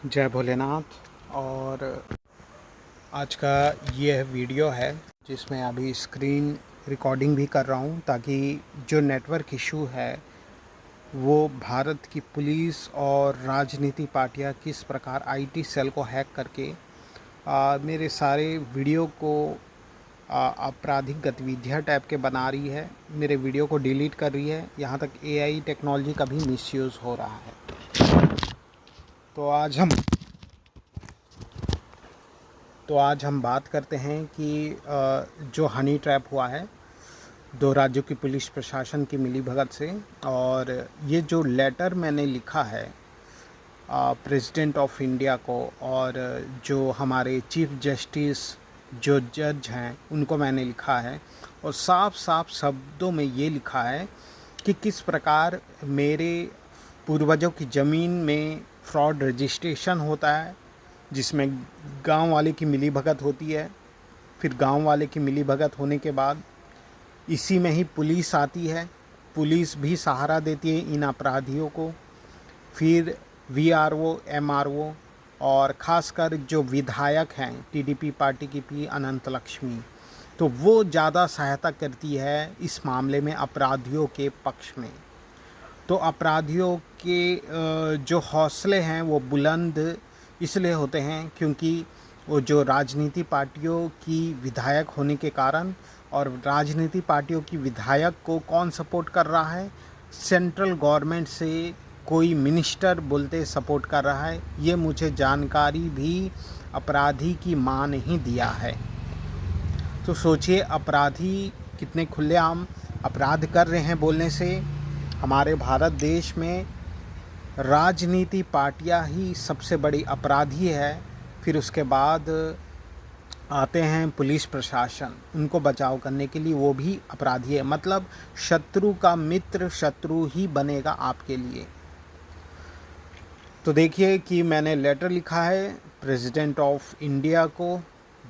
जय भोलेनाथ। और आज का यह वीडियो है जिसमें अभी स्क्रीन रिकॉर्डिंग भी कर रहा हूँ ताकि जो नेटवर्क इशू है वो भारत की पुलिस और राजनीति पार्टियाँ किस प्रकार आईटी सेल को हैक करके मेरे सारे वीडियो को आपराधिक गतिविधियाँ टाइप के बना रही है, मेरे वीडियो को डिलीट कर रही है, यहाँ तक एआई टेक्नोलॉजी का भी मिसयूज़ हो रहा है। तो आज हम बात करते हैं कि जो हनी ट्रैप हुआ है दो राज्यों की पुलिस प्रशासन की मिलीभगत से, और ये जो लेटर मैंने लिखा है प्रेसिडेंट ऑफ इंडिया को और जो हमारे चीफ जस्टिस जो जज हैं उनको मैंने लिखा है, और साफ साफ शब्दों में ये लिखा है कि किस प्रकार मेरे पूर्वजों की ज़मीन में फ्रॉड रजिस्ट्रेशन होता है जिसमें गांव वाले की मिलीभगत होती है। फिर गांव वाले की मिलीभगत होने के बाद इसी में ही पुलिस आती है, पुलिस भी सहारा देती है इन अपराधियों को। फिर वीआरओ, एमआरओ और ख़ासकर जो विधायक हैं टीडीपी पार्टी की पी अनंत लक्ष्मी, तो वो ज़्यादा सहायता करती है इस मामले में अपराधियों के पक्ष में। तो अपराधियों के जो हौसले हैं वो बुलंद इसलिए होते हैं क्योंकि वो जो राजनीति पार्टियों की विधायक होने के कारण, और राजनीति पार्टियों की विधायक को कौन सपोर्ट कर रहा है, सेंट्रल गवर्नमेंट से कोई मिनिस्टर बोलते सपोर्ट कर रहा है। ये मुझे जानकारी भी अपराधी की मां ने ही दिया है। तो सोचिए अपराधी कितने खुलेआम अपराध कर रहे हैं बोलने से। हमारे भारत देश में राजनीति पार्टियां ही सबसे बड़ी अपराधी है, फिर उसके बाद आते हैं पुलिस प्रशासन, उनको बचाव करने के लिए वो भी अपराधी है। मतलब शत्रु का मित्र शत्रु ही बनेगा आपके लिए। तो देखिए कि मैंने लेटर लिखा है प्रेसिडेंट ऑफ इंडिया को,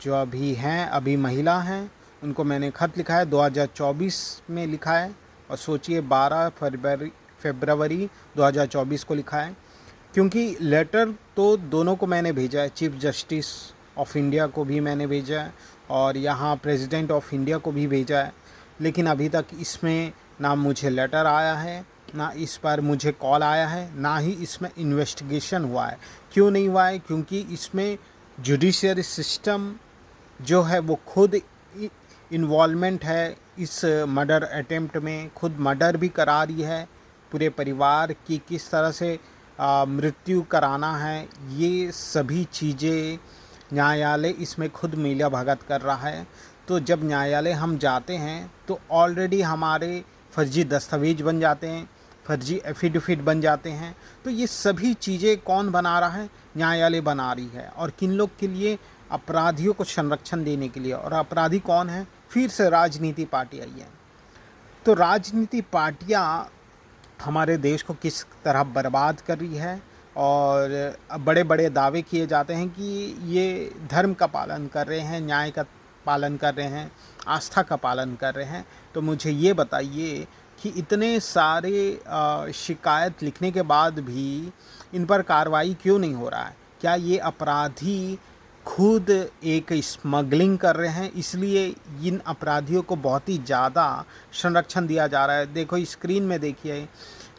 जो अभी महिला हैं, उनको मैंने ख़त लिखा है 2024 में लिखा है, और सोचिए 12 फरवरी 2024 को लिखा है। क्योंकि लेटर तो दोनों को मैंने भेजा है, चीफ जस्टिस ऑफ इंडिया को भी मैंने भेजा है और यहाँ प्रेसिडेंट ऑफ इंडिया को भी भेजा है, लेकिन अभी तक इसमें ना मुझे लेटर आया है, ना इस पर मुझे कॉल आया है, ना ही इसमें इन्वेस्टिगेशन हुआ है। क्यों नहीं हुआ है? क्योंकि इसमें जुडिशरी सिस्टम जो है वो खुद इन्वॉल्वमेंट है इस मर्डर अटेम्प्ट में, खुद मर्डर भी करा रही है। पूरे परिवार की किस तरह से मृत्यु कराना है, ये सभी चीज़ें न्यायालय इसमें खुद मिला भगत कर रहा है। तो जब न्यायालय हम जाते हैं तो ऑलरेडी हमारे फर्जी दस्तावेज बन जाते हैं, फर्जी एफिडेविट बन जाते हैं। तो ये सभी चीज़ें कौन बना रहा है? न्यायालय बना रही है। और किन लोग के लिए? अपराधियों को संरक्षण देने के लिए। और अपराधी कौन है? फिर से राजनीति पार्टी आई है। तो राजनीति पार्टियां हमारे देश को किस तरह बर्बाद कर रही है, और बड़े बड़े दावे किए जाते हैं कि ये धर्म का पालन कर रहे हैं, न्याय का पालन कर रहे हैं, आस्था का पालन कर रहे हैं। तो मुझे ये बताइए कि इतने सारे शिकायत लिखने के बाद भी इन पर कार्रवाई क्यों नहीं हो रहा है? क्या ये अपराधी खुद एक स्मगलिंग कर रहे हैं, इसलिए इन अपराधियों को बहुत ही ज़्यादा संरक्षण दिया जा रहा है? देखो स्क्रीन में देखिए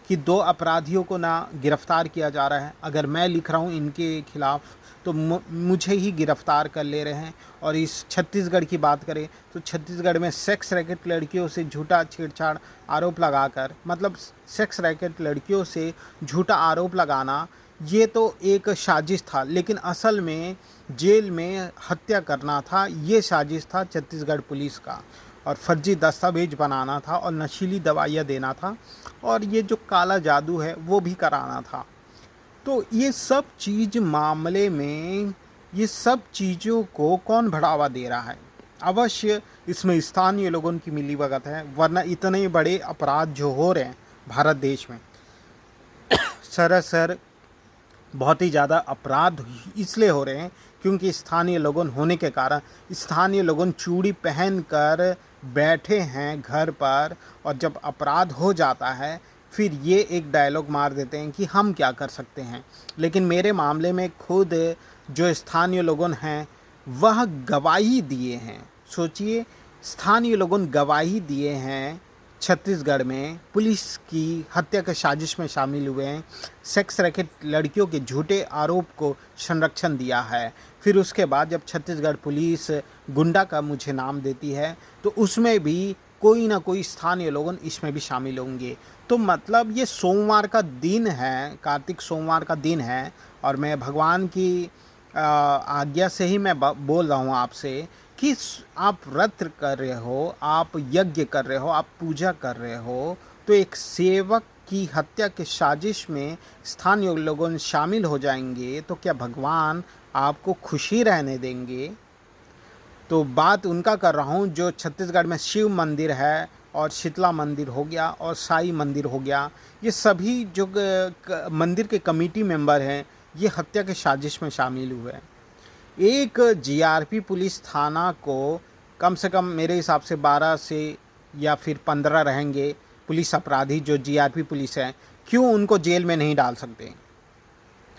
कि दो अपराधियों को ना गिरफ़्तार किया जा रहा है। अगर मैं लिख रहा हूँ इनके खिलाफ़ तो मुझे ही गिरफ़्तार कर ले रहे हैं। और इस छत्तीसगढ़ की बात करें तो छत्तीसगढ़ में सेक्स रैकेट लड़कियों से झूठा छेड़छाड़ आरोप लगाकर, मतलब सेक्स रैकेट लड़कियों से झूठा आरोप लगाना, ये तो एक साजिश था, लेकिन असल में जेल में हत्या करना था, ये साजिश था छत्तीसगढ़ पुलिस का। और फर्जी दस्तावेज बनाना था और नशीली दवाइयाँ देना था, और ये जो काला जादू है वो भी कराना था। तो ये सब चीज़ मामले में ये सब चीज़ों को कौन बढ़ावा दे रहा है? अवश्य इसमें स्थानीय लोगों की मिलीभगत है, वरना इतने बड़े अपराध जो हो रहे हैं भारत देश में, सरासर बहुत ही ज़्यादा अपराध इसलिए हो रहे हैं क्योंकि स्थानीय लोगों होने के कारण स्थानीय लोगों चूड़ी पहन कर बैठे हैं घर पर, और जब अपराध हो जाता है फिर ये एक डायलॉग मार देते हैं कि हम क्या कर सकते हैं। लेकिन मेरे मामले में खुद जो स्थानीय लोगों हैं वह गवाही दिए हैं। सोचिए, स्थानीय लोगों गवाही दिए हैं छत्तीसगढ़ में पुलिस की हत्या के साजिश में शामिल हुए हैं, सेक्स रैकेट लड़कियों के झूठे आरोप को संरक्षण दिया है। फिर उसके बाद जब छत्तीसगढ़ पुलिस गुंडा का मुझे नाम देती है तो उसमें भी कोई ना कोई स्थानीय लोग इसमें भी शामिल होंगे। तो मतलब ये सोमवार का दिन है, कार्तिक सोमवार का दिन है, और मैं भगवान की आज्ञा से ही मैं बोल रहा हूँ आपसे कि आप व्रत कर रहे हो, आप यज्ञ कर रहे हो, आप पूजा कर रहे हो, तो एक सेवक की हत्या के साजिश में स्थानीय लोगों शामिल हो जाएंगे तो क्या भगवान आपको खुशी रहने देंगे? तो बात उनका कर रहा हूँ जो छत्तीसगढ़ में शिव मंदिर है, और शीतला मंदिर हो गया, और साई मंदिर हो गया। ये सभी जो मंदिर के कमेटी मेंबर हैं ये हत्या के साजिश में शामिल हुए हैं। एक जीआरपी पुलिस थाना को कम से कम मेरे हिसाब से 12 से या फिर 15 रहेंगे पुलिस अपराधी जो जीआरपी पुलिस है, क्यों उनको जेल में नहीं डाल सकते?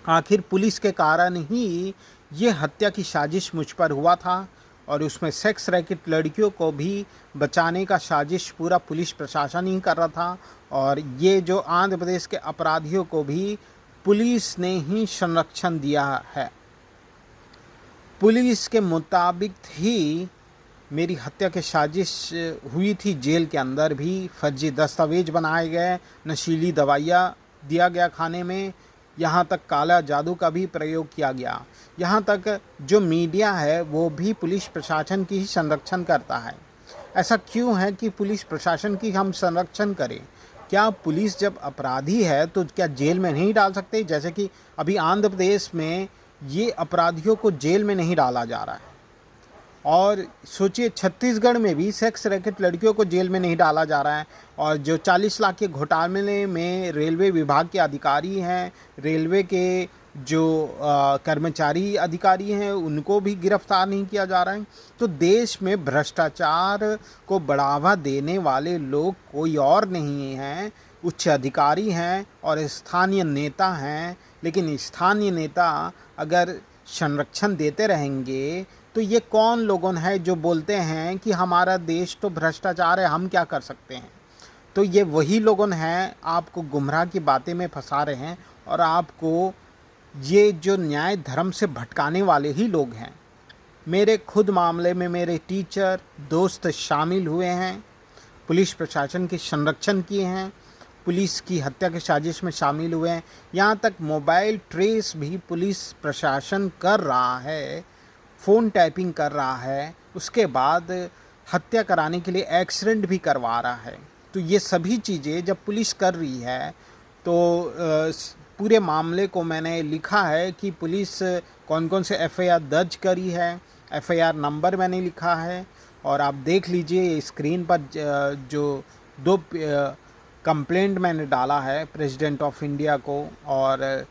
आखिर पुलिस के कारण ही ये हत्या की साजिश मुझ पर हुआ था, और उसमें सेक्स रैकेट लड़कियों को भी बचाने का साजिश पूरा पुलिस प्रशासन ही कर रहा था, और ये जो आंध्र प्रदेश के अपराधियों को भी पुलिस ने ही संरक्षण दिया है। पुलिस के मुताबिक ही मेरी हत्या की साजिश हुई थी। जेल के अंदर भी फर्जी दस्तावेज बनाए गए, नशीली दवाइयाँ दिया गया खाने में, यहाँ तक काला जादू का भी प्रयोग किया गया। यहाँ तक जो मीडिया है वो भी पुलिस प्रशासन की ही संरक्षण करता है। ऐसा क्यों है कि पुलिस प्रशासन की हम संरक्षण करें? क्या पुलिस जब अपराधी है तो क्या जेल में नहीं डाल सकते? जैसे कि अभी आंध्र प्रदेश में ये अपराधियों को जेल में नहीं डाला जा रहा है, और सोचिए छत्तीसगढ़ में भी सेक्स रैकेट लड़कियों को जेल में नहीं डाला जा रहा है। और जो 40 लाख के घोटाले में रेलवे विभाग के अधिकारी हैं, रेलवे के जो कर्मचारी अधिकारी हैं, उनको भी गिरफ्तार नहीं किया जा रहा है। तो देश में भ्रष्टाचार को बढ़ावा देने वाले लोग कोई और नहीं हैं, उच्च अधिकारी हैं और स्थानीय नेता हैं। लेकिन स्थानीय नेता अगर संरक्षण देते रहेंगे तो ये कौन लोगों हैं जो बोलते हैं कि हमारा देश तो भ्रष्टाचार है, हम क्या कर सकते हैं? तो ये वही लोगों हैं आपको गुमराह की बातें में फंसा रहे हैं, और आपको ये जो न्याय धर्म से भटकाने वाले ही लोग हैं। मेरे खुद मामले में मेरे टीचर दोस्त शामिल हुए हैं, पुलिस प्रशासन के संरक्षण किए हैं, पुलिस की हत्या के साजिश में शामिल हुए हैं। यहाँ तक मोबाइल ट्रेस भी पुलिस प्रशासन कर रहा है, फ़ोन टैपिंग कर रहा है, उसके बाद हत्या कराने के लिए एक्सीडेंट भी करवा रहा है। तो ये सभी चीज़ें जब पुलिस कर रही है तो पूरे मामले को मैंने लिखा है कि पुलिस कौन कौन से एफआईआर दर्ज करी है, एफआईआर नंबर मैंने लिखा है, और आप देख लीजिए स्क्रीन पर जो 2 कंप्लेंट मैंने डाला है प्रेसिडेंट ऑफ इंडिया को और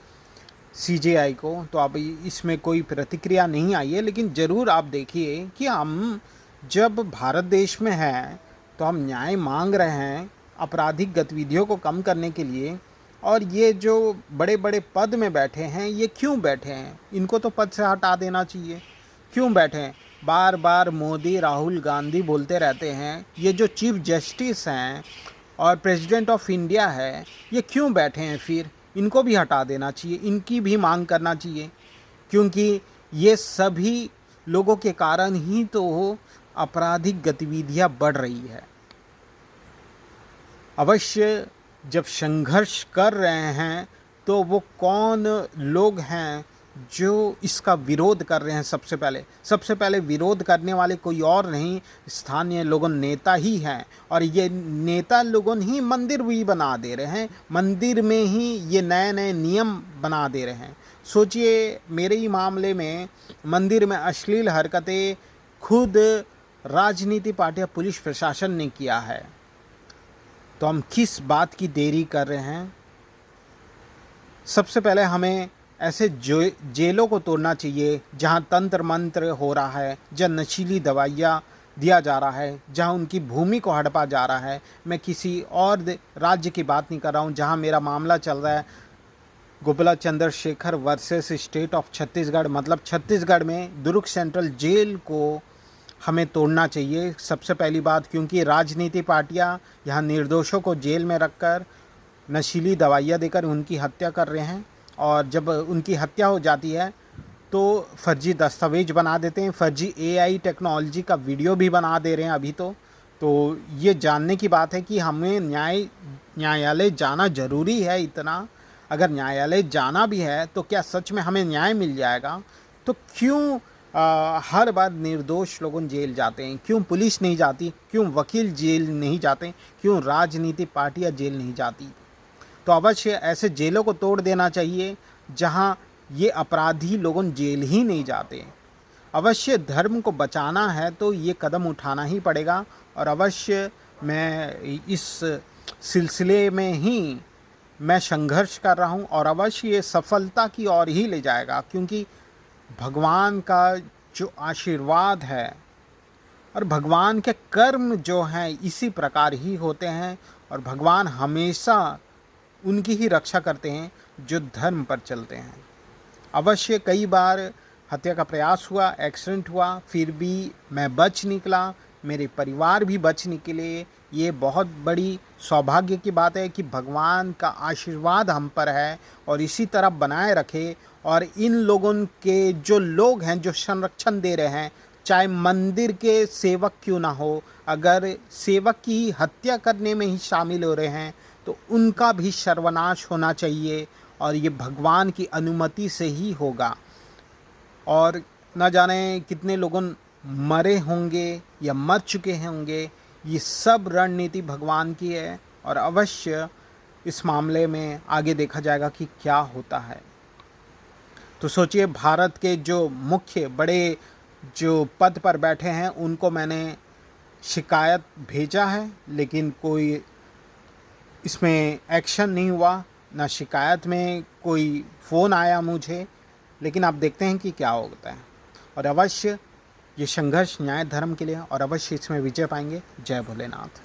सीजेआई को। तो अब इसमें कोई प्रतिक्रिया नहीं आई है, लेकिन ज़रूर आप देखिए कि हम जब भारत देश में हैं तो हम न्याय मांग रहे हैं आपराधिक गतिविधियों को कम करने के लिए, और ये जो बड़े बड़े पद में बैठे हैं ये क्यों बैठे हैं? इनको तो पद से हटा देना चाहिए। क्यों बैठे हैं? बार बार मोदी राहुल गांधी बोलते रहते हैं। ये जो चीफ जस्टिस हैं और प्रेसिडेंट ऑफ इंडिया है, ये क्यों बैठे हैं? फिर इनको भी हटा देना चाहिए, इनकी भी मांग करना चाहिए, क्योंकि ये सभी लोगों के कारण ही तो आपराधिक गतिविधियां बढ़ रही है। अवश्य जब संघर्ष कर रहे हैं तो वो कौन लोग हैं जो इसका विरोध कर रहे हैं? सबसे पहले विरोध करने वाले कोई और नहीं, स्थानीय लोगों नेता ही हैं। और ये नेता लोगों ही मंदिर भी बना दे रहे हैं, मंदिर में ही ये नए नए नियम बना दे रहे हैं। सोचिए मेरे ही मामले में मंदिर में अश्लील हरकतें खुद राजनीति पार्टियां पुलिस प्रशासन ने किया है, तो हम किस बात की देरी कर रहे हैं? सबसे पहले हमें ऐसे जेलों को तोड़ना चाहिए जहां तंत्र मंत्र हो रहा है, जहां नशीली दवाइयाँ दिया जा रहा है, जहां उनकी भूमि को हड़पा जा रहा है। मैं किसी और राज्य की बात नहीं कर रहा हूं, जहां मेरा मामला चल रहा है Gopala Chandrashekhar versus state of Chhattisgarh. मतलब छत्तीसगढ़ में दुर्ग सेंट्रल जेल को हमें तोड़ना चाहिए सबसे पहली बात, क्योंकि राजनीति पार्टियां यहाँ निर्दोषों को जेल में रखकर नशीली दवाइयाँ देकर उनकी हत्या कर रहे हैं। और जब उनकी हत्या हो जाती है तो फर्जी दस्तावेज बना देते हैं, फर्जी एआई टेक्नोलॉजी का वीडियो भी बना दे रहे हैं अभी तो ये जानने की बात है कि हमें न्यायालय जाना ज़रूरी है इतना। अगर न्यायालय जाना भी है तो क्या सच में हमें न्याय मिल जाएगा? तो क्यों हर बार निर्दोष लोग जेल जाते हैं? क्यों पुलिस नहीं जाती? क्यों वकील जेल नहीं जाते? क्यों राजनीतिक पार्टियां जेल नहीं जाती? तो अवश्य ऐसे जेलों को तोड़ देना चाहिए जहां ये अपराधी लोग जेल ही नहीं जाते। अवश्य धर्म को बचाना है तो ये कदम उठाना ही पड़ेगा। और अवश्य मैं इस सिलसिले में ही मैं संघर्ष कर रहा हूँ और अवश्य ये सफलता की ओर ही ले जाएगा, क्योंकि भगवान का जो आशीर्वाद है और भगवान के कर्म जो हैं इसी प्रकार ही होते हैं। और भगवान हमेशा उनकी ही रक्षा करते हैं जो धर्म पर चलते हैं। अवश्य कई बार हत्या का प्रयास हुआ, एक्सीडेंट हुआ, फिर भी मैं बच निकला, मेरे परिवार भी बच निकले। ये बहुत बड़ी सौभाग्य की बात है कि भगवान का आशीर्वाद हम पर है और इसी तरह बनाए रखे। और इन लोगों के जो लोग हैं जो संरक्षण दे रहे हैं, चाहे मंदिर के सेवक क्यों ना हो, अगर सेवक की हत्या करने में ही शामिल हो रहे हैं तो उनका भी सर्वनाश होना चाहिए। और ये भगवान की अनुमति से ही होगा। और न जाने कितने लोग मरे होंगे या मर चुके होंगे, ये सब रणनीति भगवान की है। और अवश्य इस मामले में आगे देखा जाएगा कि क्या होता है। तो सोचिए, भारत के जो मुख्य बड़े जो पद पर बैठे हैं उनको मैंने शिकायत भेजा है, लेकिन कोई इसमें एक्शन नहीं हुआ, ना शिकायत में कोई फ़ोन आया मुझे। लेकिन आप देखते हैं कि क्या होता है। और अवश्य ये संघर्ष न्याय धर्म के लिए, और अवश्य इसमें विजय पाएंगे। जय भोलेनाथ।